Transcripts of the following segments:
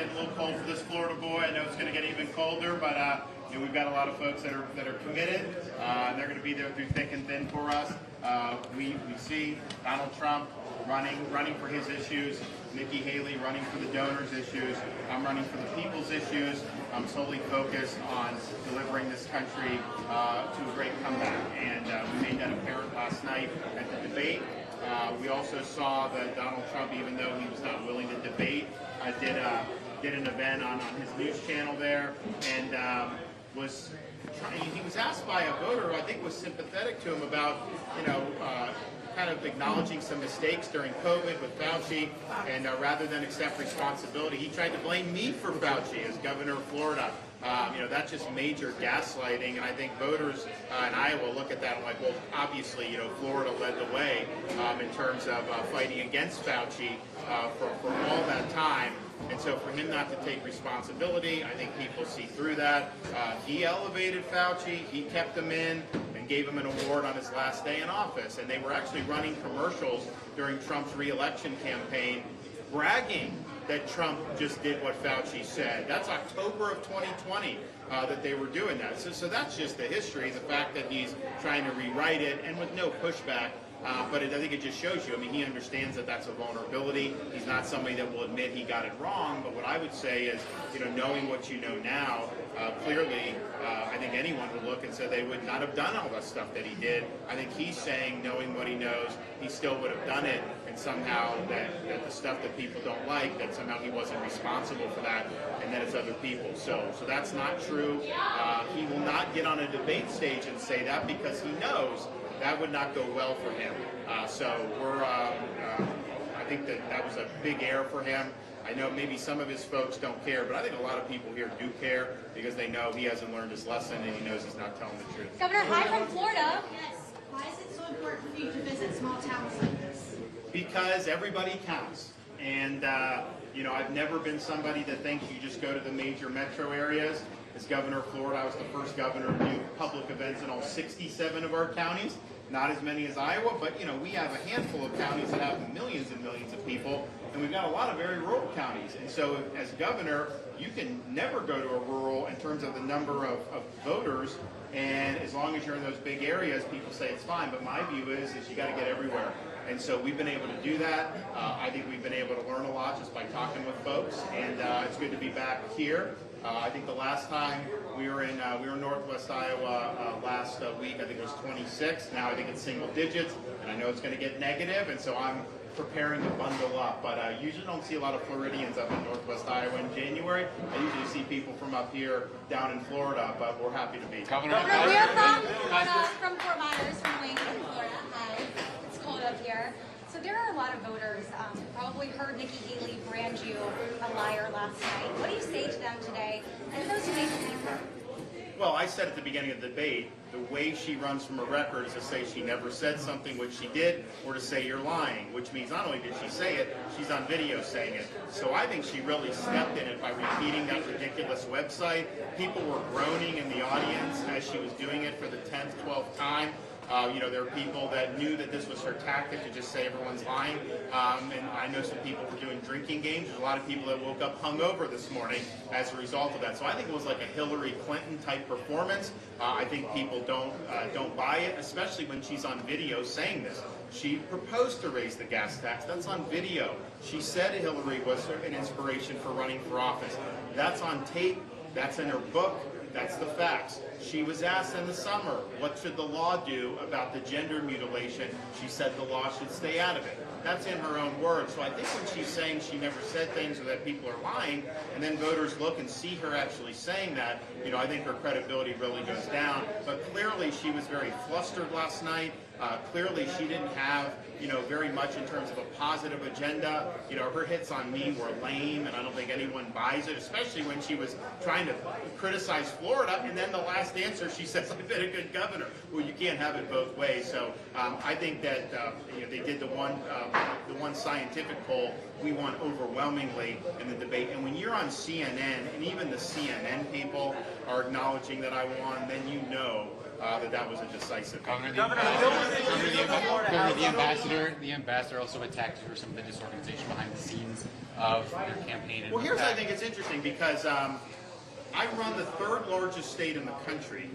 getting a little cold for this Florida boy. I know it's going to get even colder, but we've got a lot of folks that are committed, and they're going to be there through thick and thin for us. We see Donald Trump running for his issues, Nikki Haley running for the donors' issues. I'm running for the people's issues. I'm solely focused on delivering this country to a great comeback, and we made that apparent last night at the debate. We also saw that Donald Trump, even though he was not willing to debate, did an event on his news channel there, and he was asked by a voter who I think was sympathetic to him about, kind of acknowledging some mistakes during COVID with Fauci, and rather than accept responsibility, he tried to blame me for Fauci as governor of Florida. That's just major gaslighting, and I think voters in Iowa look at that and like, well, obviously, Florida led the way in terms of fighting against Fauci for all that time. And so for him not to take responsibility, I think people see through that. He elevated Fauci, he kept him in, and gave him an award on his last day in office. And they were actually running commercials during Trump's re-election campaign, bragging that Trump just did what Fauci said. That's October of 2020 that they were doing that. So that's just the history, the fact that he's trying to rewrite it, and with no pushback. But I think it just shows you, he understands that that's a vulnerability. He's not somebody that will admit he got it wrong, but what I would say is, knowing what you know now, clearly, I think anyone would look and say they would not have done all the stuff that he did. I think he's saying, knowing what he knows, he still would have done it, and somehow that the stuff that people don't like, that somehow he wasn't responsible for that, and that it's other people. So that's not true. He will not get on a debate stage and say that, because he knows that would not go well for him. I think that was a big error for him. I know maybe some of his folks don't care, but I think a lot of people here do care, because they know he hasn't learned his lesson and he knows he's not telling the truth. Governor, hi from Florida. Yes. Why is it so important for you to visit small towns like this? Because everybody counts. And, I've never been somebody that thinks you just go to the major metro areas. As governor of Florida, I was the first governor to do public events in all 67 of our counties. Not as many as Iowa, but we have a handful of counties that have millions and millions of people, and we've got a lot of very rural counties. And so as governor, you can never go to a rural in terms of the number of voters, and as long as you're in those big areas, people say it's fine. But my view is you got to get everywhere. And so we've been able to do that. I think we've been able to learn a lot just by talking with folks, and it's good to be back here. I think the last time we were in Northwest Iowa last week, I think it was 26. Now I think it's single digits, and I know it's going to get negative, and so I'm preparing to bundle up. But I usually don't see a lot of Floridians up in Northwest Iowa in January. I usually see people from up here down in Florida, but we're happy to be. Governor, we are from Florida, from Fort Myers, from Lincoln, Florida. Hi. It's cold up here. So there are a lot of voters who probably heard Nikki Haley brand you a liar last night. What do you say to them today, and those who may believe her? Well, I said at the beginning of the debate, the way she runs from a record is to say she never said something, which she did, or to say you're lying, which means not only did she say it, she's on video saying it. So I think she really stepped in it by repeating that ridiculous website. People were groaning in the audience as she was doing it for the 10th, 12th time. There are people that knew that this was her tactic to just say everyone's lying. And I know some people were doing drinking games. There's a lot of people that woke up hungover this morning as a result of that. So I think it was like a Hillary Clinton type performance. I think people don't buy it, especially when she's on video saying this. She proposed to raise the gas tax. That's on video. She said Hillary was an inspiration for running for office. That's on tape. That's in her book. That's the facts. She was asked in the summer, what should the law do about the gender mutilation? She said the law should stay out of it. That's in her own words. So I think when she's saying she never said things or that people are lying, and then voters look and see her actually saying that, I think her credibility really goes down. But clearly she was very flustered last night. Clearly she didn't have, very much in terms of a positive agenda. Her hits on me were lame, and I don't think anyone buys it, especially when she was trying to criticize Florida, and then the last answer she says, I've been a good governor. Well, you can't have it both ways. So I think that they did the one scientific poll we won overwhelmingly in the debate. And when you're on CNN, and even the CNN people are acknowledging that I won, then that was a decisive victory. The ambassador also attacked you for some of the disorganization behind the scenes of your campaign. Well, here's I think it's interesting because I run the 3rd largest state in the country.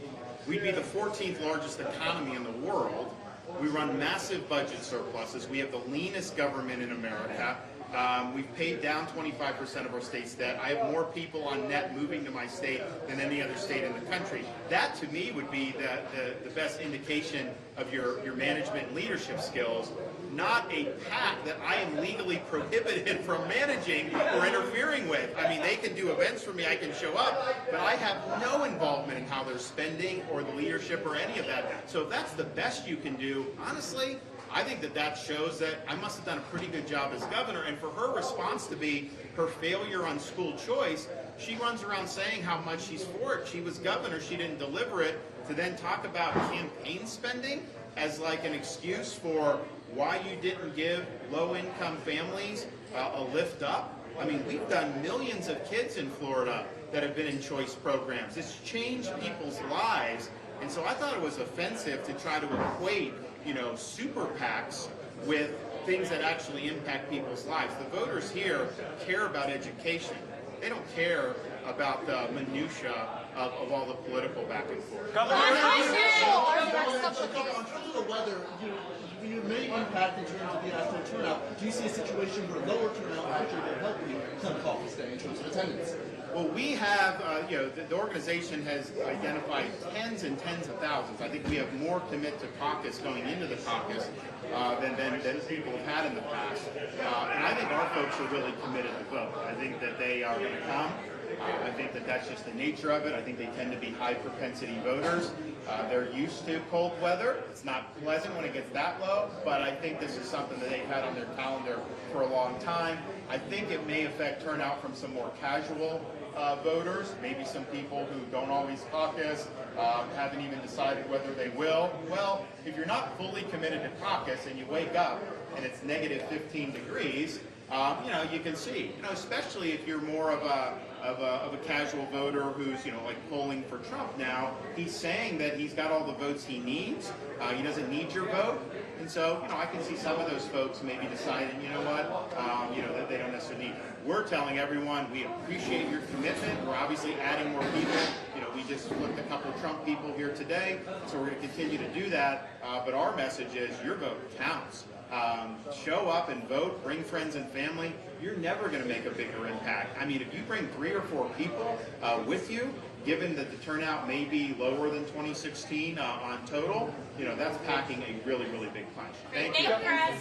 We'd be the 14th largest economy in the world. We run massive budget surpluses. We have the leanest government in America. We've paid down 25% of our state's debt. I have more people on net moving to my state than any other state in the country. That, to me, would be the best indication of your management and leadership skills, not a PAC that I am legally prohibited from managing or interfering with. I mean, they can do events for me, I can show up, but I have no involvement in how they're spending or the leadership or any of that. So if that's the best you can do, honestly, I think that shows that I must have done a pretty good job as governor. And for her response to be her failure on school choice, she runs around saying how much she's for it. She was governor, she didn't deliver it, to then talk about campaign spending as like an excuse for why you didn't give low-income families a lift up. I mean, we've done millions of kids in Florida that have been in choice programs. It's changed people's lives. And so I thought it was offensive to try to equate, super PACs with things that actually impact people's lives. The voters here care about education. They don't care about the minutia of all the political back and forth. On top of the weather, you may impact in terms of the actual turnout. Do you see a situation where lower turnout actually will help you come caucus day in terms of attendance? Well, we have, the organization has identified tens and tens of thousands. I think we have more commit to caucus going into the caucus than people have had in the past. And I think our folks are really committed to vote. I think that they are going to come. I think that that's just the nature of it. I think they tend to be high propensity voters. They're used to cold weather. It's not pleasant when it gets that low, but I think this is something that they've had on their calendar for a long time. I think it may affect turnout from some more casual voters, maybe some people who don't always caucus, haven't even decided whether they will. Well, if you're not fully committed to caucus and you wake up and it's negative 15 degrees, you can see, especially if you're more of a casual voter who's, like polling for Trump now, he's saying that he's got all the votes he needs. He doesn't need your vote. And so, I can see some of those folks maybe deciding, that they don't necessarily need. We're telling everyone we appreciate your commitment. We're obviously adding more people. We just flipped a couple of Trump people here today, so we're going to continue to do that. But our message is your vote counts. Show up and vote, bring friends and family. You're never going to make a bigger impact. I mean, if you bring 3 or 4 people with you, given that the turnout may be lower than 2016 on total, that's packing a really, really big punch. Thank you. Thank you, Chris.